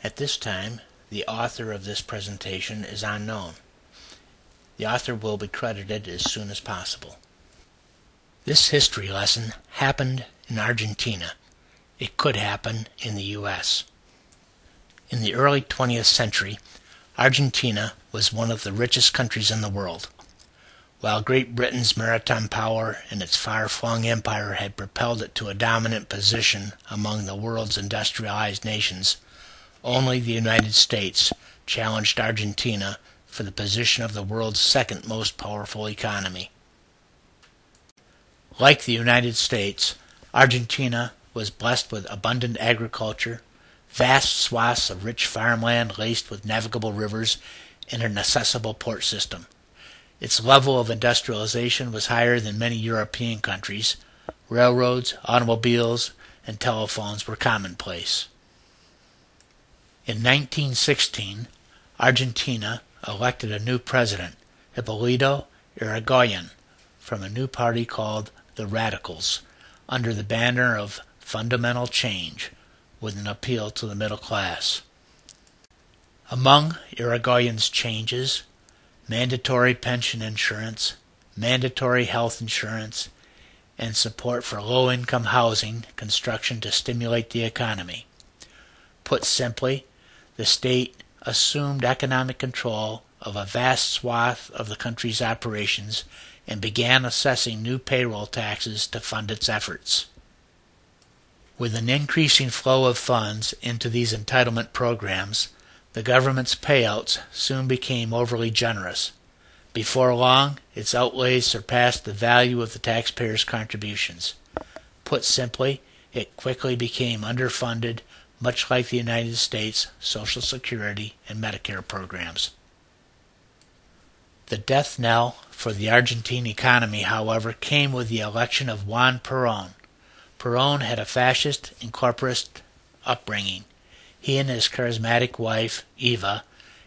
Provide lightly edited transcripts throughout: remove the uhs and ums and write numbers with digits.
At this time, the author of this presentation is unknown. The author will be credited as soon as possible. This history lesson happened in Argentina. It could happen in the U.S. In the early 20th century, Argentina was one of the richest countries in the world. While Great Britain's maritime power and its far-flung empire had propelled it to a dominant position among the world's industrialized nations, only the United States challenged Argentina for the position of the world's second most powerful economy. Like the United States, Argentina was blessed with abundant agriculture, vast swaths of rich farmland laced with navigable rivers, and an accessible port system. Its level of industrialization was higher than many European countries. Railroads, automobiles, and telephones were commonplace. In 1916, Argentina elected a new president, Hipólito Yrigoyen, from a new party called the Radicals, under the banner of fundamental change, with an appeal to the middle class. Among Yrigoyen's changes, mandatory pension insurance, mandatory health insurance, and support for low-income housing construction to stimulate the economy. Put simply, the state assumed economic control of a vast swath of the country's operations and began assessing new payroll taxes to fund its efforts. With an increasing flow of funds into these entitlement programs, the government's payouts soon became overly generous. Before long, its outlays surpassed the value of the taxpayers' contributions. Put simply, it quickly became underfunded, much like the United States' Social Security and Medicare programs. The death knell for the Argentine economy, however, came with the election of Juan Perón. Perón had a fascist and corporatist upbringing. He and his charismatic wife, Eva,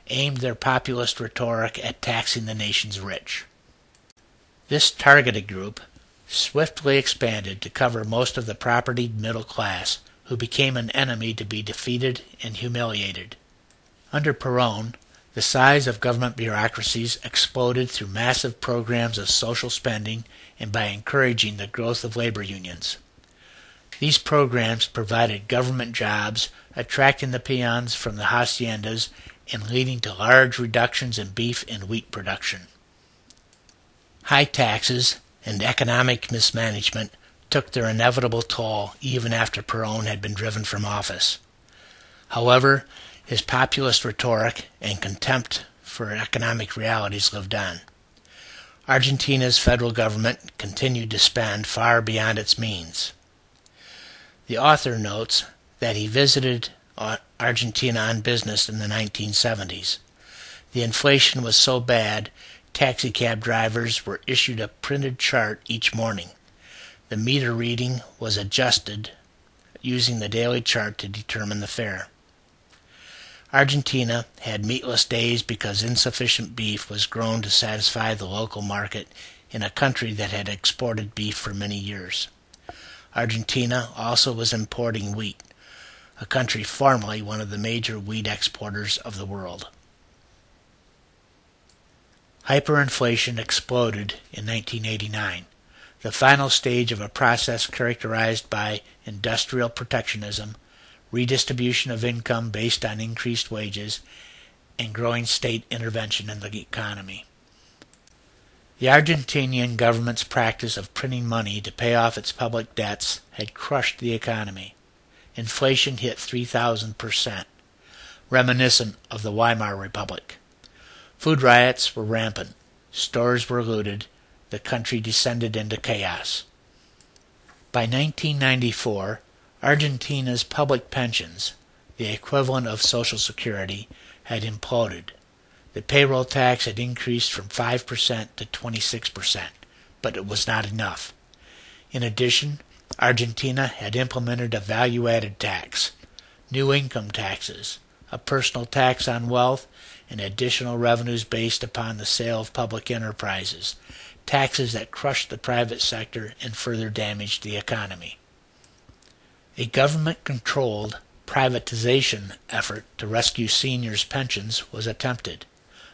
aimed their populist rhetoric at taxing the nation's rich. This targeted group swiftly expanded to cover most of the propertied middle class, who became an enemy to be defeated and humiliated. Under Perón, the size of government bureaucracies exploded through massive programs of social spending and by encouraging the growth of labor unions. These programs provided government jobs, attracting the peons from the haciendas and leading to large reductions in beef and wheat production. High taxes and economic mismanagement took their inevitable toll even after Perón had been driven from office. However, his populist rhetoric and contempt for economic realities lived on. Argentina's federal government continued to spend far beyond its means. The author notes that he visited Argentina on business in the 1970s. The inflation was so bad, taxicab drivers were issued a printed chart each morning. The meter reading was adjusted using the daily chart to determine the fare. Argentina had meatless days because insufficient beef was grown to satisfy the local market in a country that had exported beef for many years. Argentina also was importing wheat, a country formerly one of the major wheat exporters of the world. Hyperinflation exploded in 1989, the final stage of a process characterized by industrial protectionism, redistribution of income based on increased wages, and growing state intervention in the economy. The Argentinian government's practice of printing money to pay off its public debts had crushed the economy. Inflation hit 3,000%, reminiscent of the Weimar Republic. Food riots were rampant. Stores were looted. The country descended into chaos. By 1994, Argentina's public pensions, the equivalent of Social Security, had imploded. The payroll tax had increased from 5% to 26%, but it was not enough. In addition, Argentina had implemented a value-added tax, new income taxes, a personal tax on wealth, and additional revenues based upon the sale of public enterprises, taxes that crushed the private sector and further damaged the economy. A government-controlled privatization effort to rescue seniors' pensions was attempted.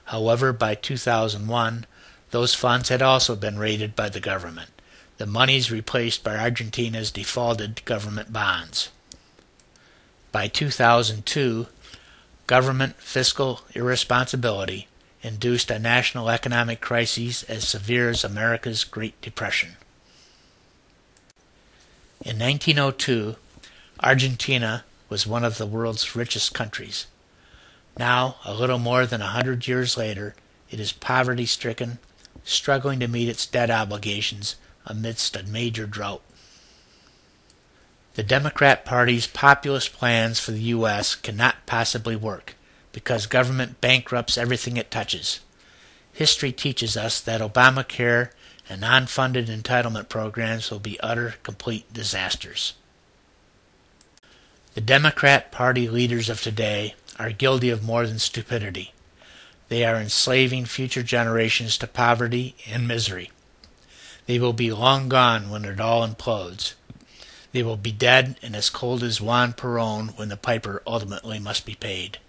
However, by 2001, those funds had also been raided by the government. The monies replaced by Argentina's defaulted government bonds. By 2002, government fiscal irresponsibility induced a national economic crisis as severe as America's Great Depression. In 1902, Argentina was one of the world's richest countries. Now, a little more than 100 years later, it is poverty-stricken, struggling to meet its debt obligations amidst a major drought. The Democrat Party's populist plans for the U.S. cannot possibly work because government bankrupts everything it touches. History teaches us that Obamacare and non-funded entitlement programs will be utter, complete disasters. The Democrat Party leaders of today are guilty of more than stupidity. They are enslaving future generations to poverty and misery. They will be long gone when it all implodes. They will be dead and as cold as Juan Perón when the piper ultimately must be paid.